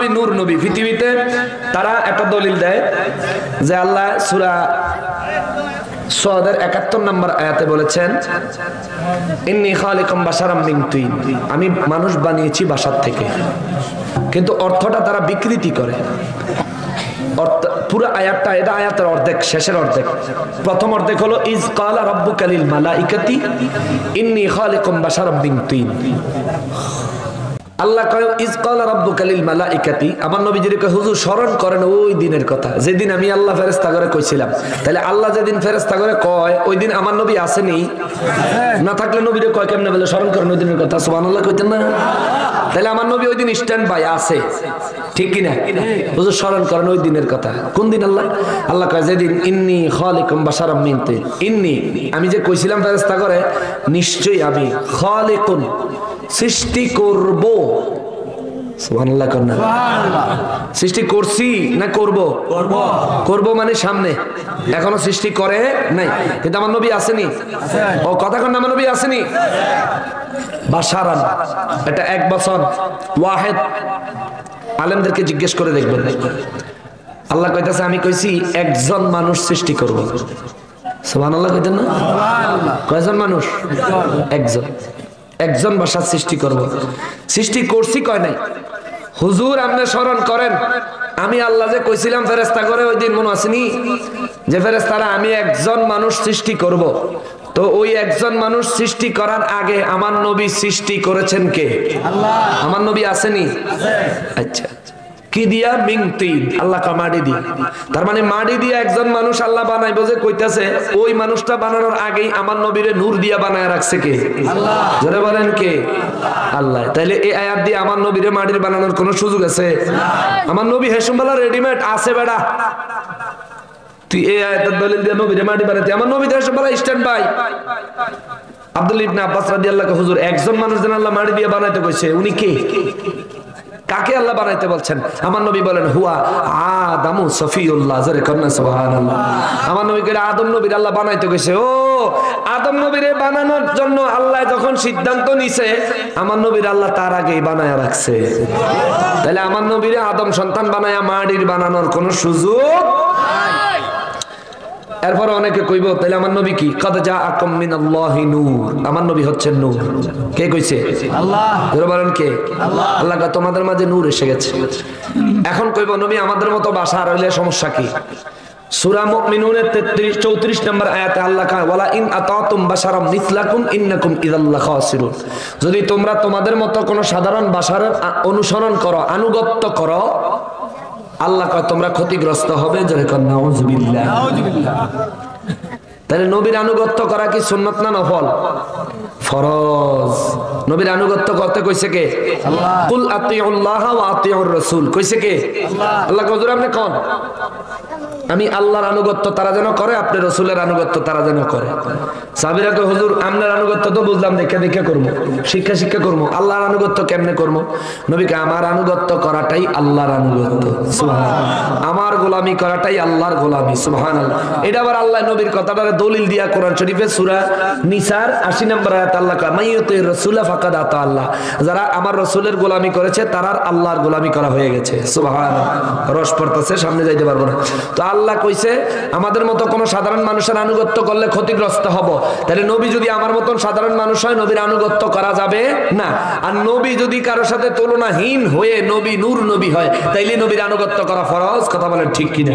নবী নূর নবী। পৃথিবীতে তারা একটা দলিল দেয় যে আল্লাহ সূরা সদের ৭১ নম্বর আয়াতে বলেছেন ইন্নী খালিকুম বাশারাম মিন তিন, আমি মানুষ বানিয়েছি বাসার থেকে। কিন্তু অর্থটা তারা বিকৃতি করে। পুরো আয়াতটা, এটা আয়াতের অর্ধেক, শেষের অর্ধেক। প্রথম অর্ধেক হলো ইজ ক্বালা রাব্বুকা লিল মালাইকাতি ইন্নী খালিকুম বাশারাম মিন তিন। আল্লাহ কয় ইজ ক্বালা রাব্বুকা লিল মালাইকাতি, আমার নবীজির কয় হুজুর স্মরণ করেন ওই দিনের কথা যেদিন আমি আল্লাহ ফেরেশতা করে কইছিলাম। তাহলে আল্লাহ যেদিন ফেরেশতা করে কয় ওই দিন আমার নবী আসেনি, না থাকলে নবীরে কয় কেমনে বলে স্মরণ করেন ওই দিনের কথা? সুবহানাল্লাহ কইতেন না? তাহলে আমার নবী ওই দিন স্ট্যান্ড বাই আছে, ঠিক কি না? হুজুর স্মরণ করেন ওই দিনের কথা। কোন দিন? আল্লাহ আল্লাহ কয় যেদিন ইন্নী খালিকুম বাশারাম মিন তিন, ইন্নী আমি যে কইছিলাম ফেরেশতা করে, নিশ্চয়ই আমি খালিকুন সৃষ্টি করব। সুবহানাল্লাহ কোন না? সৃষ্টি করছি না করব? করব মানে সামনে, এখনো সৃষ্টি করে নাই। কিন্তু আমার নবী আসেনি। ও কথা কোন? আমার নবী আসেনি। বাশারান এটা এক বছর ওয়াহিদ, আলেমদেরকে জিজ্ঞেস করে দেখবেন। আল্লাহ কইতাছে আমি কইছি একজন মানুষ সৃষ্টি করব। সুবহানাল্লাহ কইতেন না? কয়জন মানুষ? একজন, একজন বাসার সৃষ্টি করব। সৃষ্টি করছি কয় নাই। হুজুর আপনি স্মরণ করেন আমি আল্লাহ যে কইছিলাম ফেরেশতা করে ওই দিন মনে আসেনি যে ফেরেশতারা আমি একজন মানুষ সৃষ্টি করব। তো ওই একজন মানুষ সৃষ্টি করার আগে আমার নবী সৃষ্টি করেছেন কে? আল্লাহ। আমার নবী আসেনি? আচ্ছা, কি দিয়া? মিং তিন, আল্লাহ কা মাটি দি। তার মানে মাটি দিয়া একজন মানুষ আল্লাহ বানাইবো যে কইতাছে ওই মানুষটা বানানোর আগেই আমার নবীরে নূর দিয়া বানায় রাখছে কে? আল্লাহ। জোরে বলেন কে? আল্লাহ। তাইলে এই আয়াত দিয়ে আমার নবীরে মাটির বানানোর কোনো সুযোগ আছে? আমার নবী হেসুমবালা রেডিমেড আছে বেড়া। তুই এই আয়াতের দলিল দিয়ে নবীরে মাটি বানাইতে? আমার নবী হেসুমবালা স্ট্যান্ড বাই। আব্দুল্লাহ ইবনে আব্বাস রাদিয়াল্লাহু আনহু হুজুর একজন মানুষ যেন আল্লাহ মাটি দিয়ে বানাইতে কইছে, উনি কে? কাকে আল্লাহ বানাইতে বলছেন? আমার নবী বলেন হুয়া আদামু সফিউল্লাহ। জোরে কন্না সুবহানাল্লাহ। আমার নবী কইরা আদম নবীর আল্লাহ বানাইতে কইছে। ও আদম নবীরে বানানোর জন্য আল্লাহ যখন সিদ্ধান্ত নিছে আমার নবীর আল্লাহ তার আগেই বানায়া রাখছে। তাহলে আমার নবীরে আদম সন্তান বানায়া মাটির বানানোর কোনো সুযোগ নাই। এরপর অনেকে কইব তাহলে আমার নবী কি? কদ জাআকুম মিনাল্লাহি নূর, আমার নবী হচ্ছেন নূর। কে কইছে? আল্লাহ। জোরে বলেন কে? আল্লাহ। আল্লাহ কয় তোমাদের মাঝে নূর এসে গেছে। এখন কইব নবী আমাদের মতো বাসা রইলে সমস্যা কি? সূরা মুমিনুনের 34 নম্বর আয়াতে আল্লাহ কয় ওয়ালা ইন আতাতুম বাশারাম মিসলাকুম ইন্নাকুম ইযাল খাসিরুন, যদি তোমরা তোমাদের মতো কোন সাধারণ বাশার অনুসরণ করো, আনুগত্য করো, আল্লাহ কয় তোমরা ক্ষতিগ্রস্ত হবে। জোরে কর নাউযুবিল্লাহ। তাহলে নবীর আনুগত্য করা কি সুন্নাত না নফল? ফরজ। নবীর আনুগত্য করতে কইছে কে? আল্লাহ। কুল আতিউল্লাহ ওয়া আতিউর রাসূল কইছে কে? আল্লাহ। আল্লাহ হুজুর আপনি কোন? আমি আল্লাহর আনুগত্য তারা যেন করে, আপনি রাসূলের আনুগত্য তারা যেন করে। সাহাবীরা কয় হুজুর আপনার আনুগত্য তো বুঝলাম, দেখে দেখে করব, শিক্ষা করব, আল্লাহর আনুগত্য কেমনে করব? নবী কয় আমার আনুগত্য করাটাই আল্লাহর আনুগত্য। সুবহানাল্লাহ। আমার গোলামি করাটাই আল্লাহর গোলামি। সুবহানাল্লাহ। এটা আবার আল্লাহ নবীর কথাটারে দলিল দিয়া কোরআন শরীফে সূরা নিসার 80 নম্বর আয়াত আল্লাহ কয় মাইয়ুতির রাসূল ফাকাদ আতা আল্লাহ, যারা আমার রাসূলের গোলামি করেছে তারার আল্লাহর গোলামি করা হয়ে গেছে। সুবহানাল্লাহ। রস পড়তেছে, সামনে যাইতে পারবো না। তো আল্লাহ কইছে আমাদের মতো কোন সাধারণ মানুষের আনুগত্য করলে ক্ষতিগ্রস্ত হব। তাহলে নবী যদি আমার মতন সাধারণ মানুষ হয় নবীর আনুগত্য করা যাবে না। আর নবী যদি কারোর সাথে তুলনাহীন হয়ে নবী নূর নবী হয় তাইলে নবীর আনুগত্য করা ফরজ। কথা বলেন ঠিক কিনা?